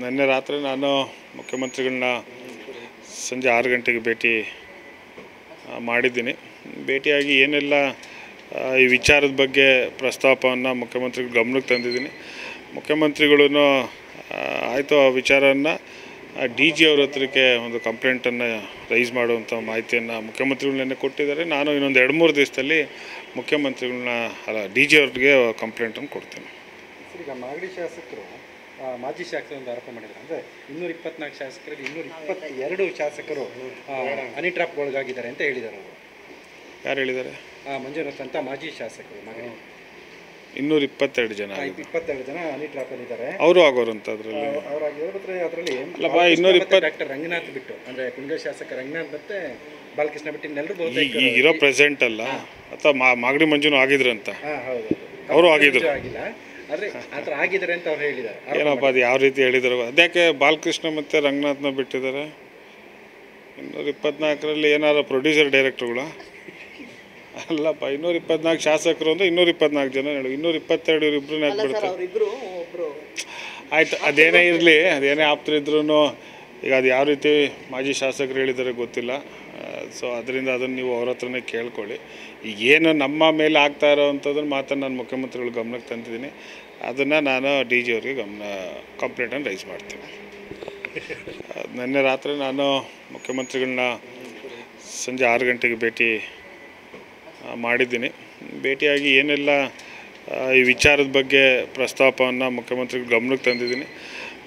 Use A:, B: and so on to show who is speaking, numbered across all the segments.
A: ನಿನ್ನೆ ರಾತ್ರಿ ನಾನು ಮುಖ್ಯಮಂತ್ರಿಗಳನ್ನ ಸಂಜೆ 6 ಗಂಟೆಗೆ ಭೇಟಿ ಮಾಡಿದ್ದೀನಿ. ಭೇಟಿಯಾಗಿ ಏನೆಲ್ಲ ಈ ವಿಚಾರದ ಬಗ್ಗೆ ಪ್ರಸ್ತಾಪವನ್ನು ಮುಖ್ಯಮಂತ್ರಿಗಳ ಗಮನಕ್ಕೆ ತಂದಿದ್ದೀನಿ. ಮುಖ್ಯಮಂತ್ರಿಗಳೂ ಆಯಿತು ಆ ವಿಚಾರವನ್ನು DG ಅವ್ರ ಹತ್ರಕ್ಕೆ ಒಂದು ಕಂಪ್ಲೇಂಟನ್ನು ರೈಸ್ ಮಾಡುವಂಥ ಮಾಹಿತಿಯನ್ನು ಮುಖ್ಯಮಂತ್ರಿಗಳು ನೆನ್ನೆ ಕೊಟ್ಟಿದ್ದಾರೆ. ನಾನು ಇನ್ನೊಂದು 2-3 ದಿವಸದಲ್ಲಿ ಮುಖ್ಯಮಂತ್ರಿಗಳನ್ನ DG ಅವ್ರಿಗೆ ಕಂಪ್ಲೇಂಟನ್ನು ಕೊಡ್ತೀನಿ.
B: ಈಗ ಮಾಗಡಿ ಶಾಸಕರು ಮಾಜಿ ಶಾಸಕರು ಒಂದು ಆರೋಪ ಮಾಡಿದ್ದಾರೆ. ಅಂದರೆ 224 ಶಾಸಕರಲ್ಲಿ 222 ಶಾಸಕರು ಹನಿ ಟ್ರಾಪ್ ಒಳಗಾಗಿದ್ದಾರೆ ಅಂತ ಹೇಳಿದ್ದಾರೆ ಅವರು.
A: ಯಾರು ಹೇಳಿದ್ದಾರೆ?
B: ಮಂಜುನಾಥ್ ಅಂತ ಮಾಜಿ ಶಾಸಕರು ಮಾಗಡಿ.
A: 222 ಜನ
B: 22 ಜನ ಹನಿ ಟ್ರಾಪಲ್ಲಿ ಇದ್ದಾರೆ.
A: ಅವರು ಆಗೋರು ಅಂತ ಅದರಲ್ಲಿ
B: ಅದರಲ್ಲಿ ಡಾಕ್ಟರ್ ರಂಗನಾಥ್ ಬಿಟ್ಟು, ಅಂದರೆ ಕುಂದಗೋಳ ಶಾಸಕ ರಂಗನಾಥ್ ಮತ್ತೆ ಬಾಲಕೃಷ್ಣ ಬಿಟ್ಟು ಇನ್ನೆಲ್ಲರೂ
A: ಈಗಿರೋ ಪ್ರೆಸೆಂಟ್ ಅಲ್ಲ ಅಥವಾ ಮಾಗಡಿ ಮಂಜುನು ಆಗಿದ್ರಂತ.
B: ಹೌದು,
A: ಅವರು ಆಗಿದ್ರು.
B: ಆಗಿಲ್ಲ, ಆದರೆ ಆ ಥರ ಆಗಿದ್ದಾರೆ ಅಂತ ಅವ್ರು ಹೇಳಿದ್ದಾರೆ.
A: ಏನಪ್ಪ ಅದು ಯಾವ ರೀತಿ ಹೇಳಿದ್ರು? ಅದಕ್ಕೆ ಬಾಲಕೃಷ್ಣ ಮತ್ತು ರಂಗನಾಥ್ನ ಬಿಟ್ಟಿದ್ದಾರೆ. 224ರಲ್ಲಿ ಏನಾದ್ರು ಪ್ರೊಡ್ಯೂಸರ್ ಡೈರೆಕ್ಟರ್ಗಳ ಅಲ್ಲಪ್ಪ. 224 ಶಾಸಕರು ಅಂದರೆ 224 ಜನ ಹೇಳು. 222 ಇವರಿಬ್ಬರನ್ನ ಯಾಕೆ ಬಿಡ್ತಾರೆ? ಆಯ್ತು, ಅದೇನೇ ಇರಲಿ, ಅದೇನೇ ಆಪ್ತರಿದ್ರೂ ಈಗ ಅದು ಯಾವ ರೀತಿ ಮಾಜಿ ಶಾಸಕರು ಹೇಳಿದ್ದಾರೆ ಗೊತ್ತಿಲ್ಲ. ಸೊ ಅದರಿಂದ ಅದನ್ನು ನೀವು ಅವ್ರ ಹತ್ರನೇ ಕೇಳ್ಕೊಳ್ಳಿ. ಈಗೇನು ನಮ್ಮ ಮೇಲೆ ಆಗ್ತಾ ಇರೋವಂಥದ್ದನ್ನು ಮಾತನ್ನು ನಾನು ಮುಖ್ಯಮಂತ್ರಿಗಳ ಗಮನಕ್ಕೆ ತಂದಿದ್ದೀನಿ. ಅದನ್ನು ನಾನು DG ಅವ್ರಿಗೆ ಕಂಪ್ಲೇಂಟನ್ನು ರೈಸ್ ಮಾಡ್ತೀನಿ. ನಿನ್ನೆ ರಾತ್ರಿ ನಾನು ಮುಖ್ಯಮಂತ್ರಿಗಳನ್ನ ಸಂಜೆ 6 ಗಂಟೆಗೆ ಭೇಟಿ ಮಾಡಿದ್ದೀನಿ. ಭೇಟಿಯಾಗಿ ಏನೆಲ್ಲ ಈ ವಿಚಾರದ ಬಗ್ಗೆ ಪ್ರಸ್ತಾಪವನ್ನು ಮುಖ್ಯಮಂತ್ರಿಗಳ ಗಮನಕ್ಕೆ ತಂದಿದ್ದೀನಿ.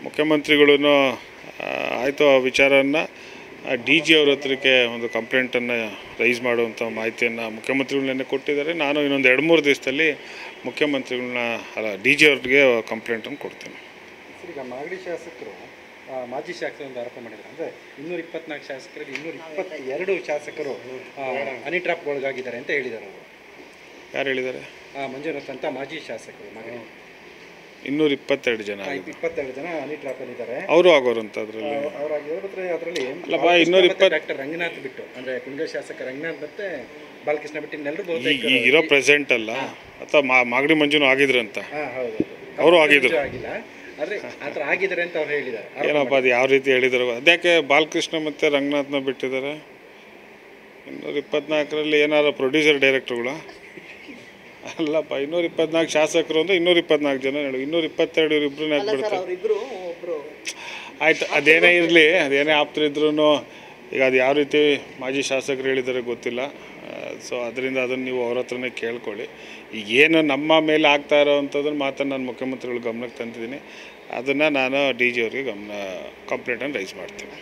A: ಮುಖ್ಯಮಂತ್ರಿಗಳೂ ಆಯಿತು ಆ ವಿಚಾರವನ್ನು DG ಅವ್ರ ಹತ್ರಕ್ಕೆ ಒಂದು ಕಂಪ್ಲೇಂಟನ್ನು ರೈಸ್ ಮಾಡುವಂಥ ಮಾಹಿತಿಯನ್ನು ಮುಖ್ಯಮಂತ್ರಿಗಳು ನೆನ್ನೆ ಕೊಟ್ಟಿದ್ದಾರೆ. ನಾನು ಇನ್ನೊಂದು 2-3 ದಿವಸದಲ್ಲಿ ಮುಖ್ಯಮಂತ್ರಿಗಳನ್ನ DG ಅವ್ರಿಗೆ ಕಂಪ್ಲೇಂಟನ್ನು ಕೊಡ್ತೀನಿ.
B: ಈಗ ಮಾಗಡಿ ಶಾಸಕರು ಮಾಜಿ ಶಾಸಕರು ಒಂದು ಆರೋಪ ಮಾಡಿದ್ದಾರೆ. ಅಂದರೆ 224 ಶಾಸಕರಲ್ಲಿ 222 ಶಾಸಕರು ಹನಿ ಟ್ರಾಪ್ ಒಳಗಾಗಿದ್ದಾರೆ ಅಂತ ಹೇಳಿದ್ದಾರೆ ಅವರು. ಯಾರು ಹೇಳಿದ್ದಾರೆ? ಮಂಜುನಾಥ್ ಅಂತ ಮಾಜಿ ಶಾಸಕರು ಮಾಗಡಿ.
A: 222 ಜನ
B: 22 ಜನ ಹನಿ ಟ್ರಾಪಲ್ಲಿ ಇದ್ದಾರೆ.
A: ಅವರು ಆಗೋರು ಅಂತ ಅದರಲ್ಲಿ
B: ಡಾಕ್ಟರ್ ರಂಗನಾಥ್ ಬಿಟ್ಟು, ಅಂದರೆ ಕುಂದಗೋಳ ಶಾಸಕ ರಂಗನಾಥ್ ಮತ್ತೆ ಬಾಲಕೃಷ್ಣ ಬಿಟ್ಟು ಇನ್ನೆಲ್ಲರೂ
A: ಈಗಿರೋ ಪ್ರೆಸೆಂಟ್ ಅಲ್ಲ ಅಥವಾ ಮಾಗಡಿ ಮಂಜುನು ಆಗಿದ್ರಂತ.
B: ಹೌದು,
A: ಅವರು ಆಗಿದ್ರು.
B: ಆಗಿಲ್ಲ, ಆದರೆ ಆ ಥರ ಆಗಿದ್ದಾರೆ ಅಂತ ಅವ್ರು ಹೇಳಿದ್ದಾರೆ.
A: ಏನಪ್ಪ ಅದು ಯಾವ ರೀತಿ ಹೇಳಿದ್ರು? ಅದಕ್ಕೆ ಬಾಲಕೃಷ್ಣ ಮತ್ತು ರಂಗನಾಥ್ನ ಬಿಟ್ಟಿದ್ದಾರೆ. 224ರಲ್ಲಿ ಏನಾದ್ರು ಪ್ರೊಡ್ಯೂಸರ್ ಡೈರೆಕ್ಟರ್ಗಳ ಅಲ್ಲಪ್ಪ. 224 ಶಾಸಕರು ಅಂದರೆ 224 ಜನ ಹೇಳು. 222 ಇವರಿಬ್ಬರನ್ನ ಯಾಕೆ ಬಿಡ್ತಾರೆ? ಆಯ್ತು, ಅದೇನೇ ಇರಲಿ, ಅದೇನೇ ಆಪ್ತರಿದ್ರೂ ಈಗ ಅದು ಯಾವ ರೀತಿ ಮಾಜಿ ಶಾಸಕರು ಹೇಳಿದ್ದಾರೆ ಗೊತ್ತಿಲ್ಲ. ಸೊ ಅದರಿಂದ ಅದನ್ನು ನೀವು ಅವ್ರ ಹತ್ರನೇ ಕೇಳ್ಕೊಳ್ಳಿ. ಈಗೇನು ನಮ್ಮ ಮೇಲೆ ಆಗ್ತಾ ಇರೋವಂಥದ್ದನ್ನು ಮಾತನ್ನು ನಾನು ಮುಖ್ಯಮಂತ್ರಿಗಳ ಗಮನಕ್ಕೆ ತಂದಿದ್ದೀನಿ. ಅದನ್ನು ನಾನು DG ಅವ್ರಿಗೆ ಕಂಪ್ಲೇಂಟನ್ನು ರೈಸ್ ಮಾಡ್ತೀನಿ.